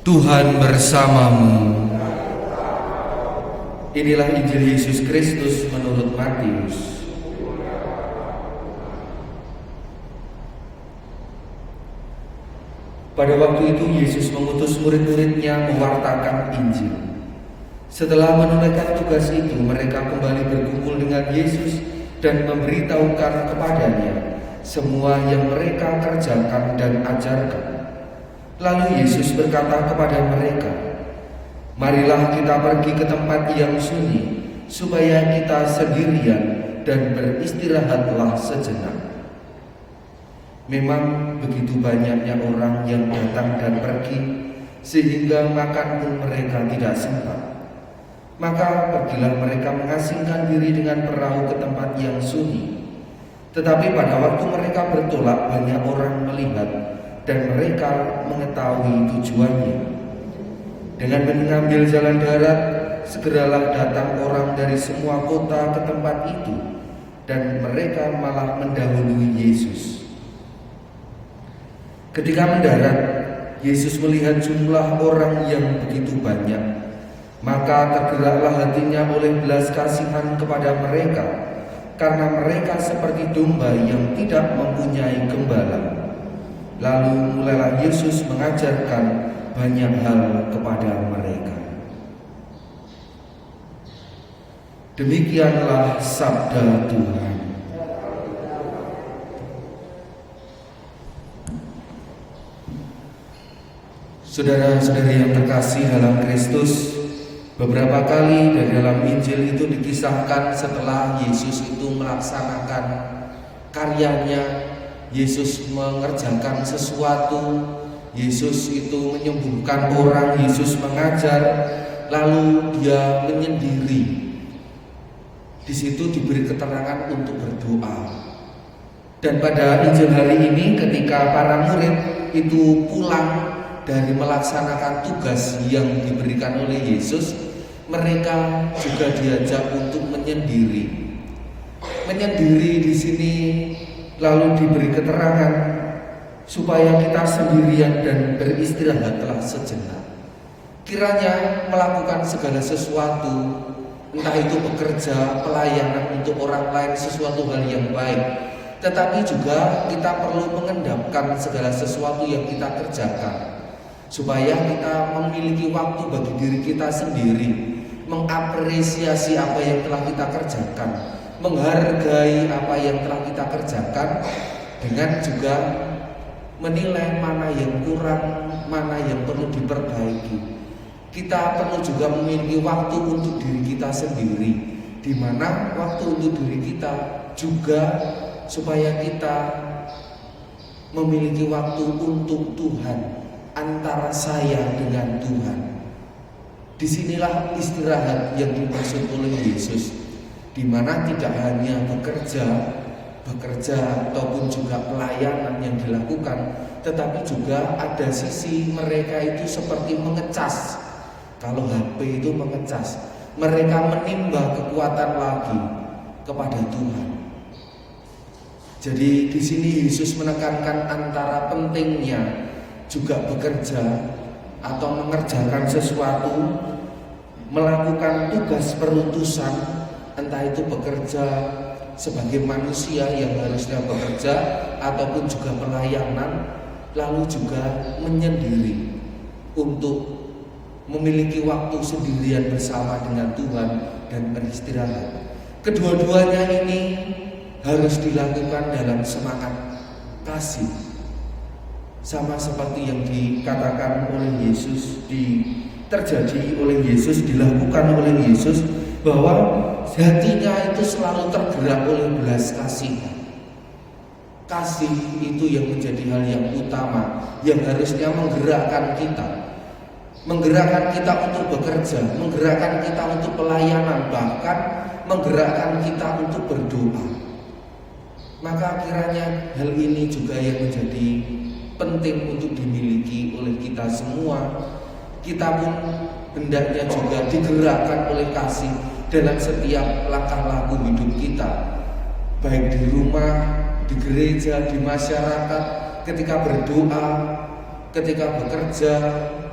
Tuhan bersamamu. Inilah Injil Yesus Kristus menurut Matius. Pada waktu itu Yesus mengutus murid-muridnya mewartakan Injil. Setelah menunaikan tugas itu, mereka kembali berkumpul dengan Yesus dan memberitahukan kepadanya semua yang mereka kerjakan dan ajarkan. Lalu Yesus berkata kepada mereka, "Marilah kita pergi ke tempat yang sunyi, supaya kita sendirian dan beristirahatlah sejenak." Memang begitu banyaknya orang yang datang dan pergi, sehingga makan pun mereka tidak sempat. Maka pergilah mereka mengasingkan diri dengan perahu ke tempat yang sunyi. Tetapi pada waktu mereka bertolak, banyak orang melihat dan mereka mengetahui tujuannya. Dengan mengambil jalan darat, segeralah datang orang dari semua kota ke tempat itu, dan mereka malah mendahului Yesus. Ketika mendarat, Yesus melihat jumlah orang yang begitu banyak, maka tergeraklah hatinya oleh belas kasihan kepada mereka, karena mereka seperti domba yang tidak mempunyai gembala. Lalu mulailah Yesus mengajarkan banyak hal kepada mereka. Demikianlah sabda Tuhan. Saudara-saudari yang terkasih dalam Kristus, beberapa kali dari dalam Injil itu dikisahkan setelah Yesus itu melaksanakan karyanya. Yesus mengerjakan sesuatu, Yesus itu menyembuhkan orang, Yesus mengajar, lalu dia menyendiri. Di situ diberi keterangan untuk berdoa. Dan pada Injil hari ini, ketika para murid itu pulang dari melaksanakan tugas yang diberikan oleh Yesus, mereka juga diajak untuk menyendiri. Menyendiri di sini lalu diberi keterangan supaya kita sendirian dan beristirahatlah sejenak. Kiranya melakukan segala sesuatu, entah itu bekerja, pelayanan untuk orang lain, sesuatu hal yang baik, tetapi juga kita perlu mengendapkan segala sesuatu yang kita kerjakan, supaya kita memiliki waktu bagi diri kita sendiri, mengapresiasi apa yang telah kita kerjakan, menghargai apa yang telah kita kerjakan, dengan juga menilai mana yang kurang, mana yang perlu diperbaiki. Kita perlu juga memiliki waktu untuk diri kita sendiri, di mana waktu untuk diri kita juga supaya kita memiliki waktu untuk Tuhan, antara saya dengan Tuhan. Disinilah istirahat yang dimaksud oleh Yesus, di mana tidak hanya bekerja ataupun juga pelayanan yang dilakukan, tetapi juga ada sisi mereka itu seperti mengecas. Kalau HP itu mengecas, mereka menimba kekuatan lagi kepada Tuhan. Jadi di sini Yesus menekankan antara pentingnya juga bekerja atau mengerjakan sesuatu, melakukan tugas perutusan, entah itu bekerja sebagai manusia yang harusnya bekerja ataupun juga pelayanan, lalu juga menyendiri untuk memiliki waktu sendirian bersama dengan Tuhan dan beristirahat. Kedua-duanya ini harus dilakukan dalam semangat kasih, sama seperti yang dikatakan oleh Yesus, terjadi oleh Yesus, dilakukan oleh Yesus, bahwa hatinya itu selalu tergerak oleh belas kasihan. Kasih itu yang menjadi hal yang utama, yang harusnya menggerakkan kita untuk bekerja, menggerakkan kita untuk pelayanan, bahkan menggerakkan kita untuk berdoa. Maka kiranya hal ini juga yang menjadi penting untuk dimiliki oleh kita semua. Kita pun hendaknya juga digerakkan oleh kasih dalam setiap langkah laku hidup kita, baik di rumah, di gereja, di masyarakat, ketika berdoa, ketika bekerja,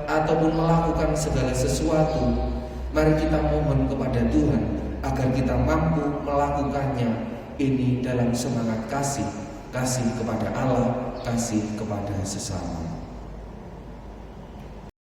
ataupun melakukan segala sesuatu, mari kita mohon kepada Tuhan agar kita mampu melakukannya ini dalam semangat kasih kepada Allah, kasih kepada sesama.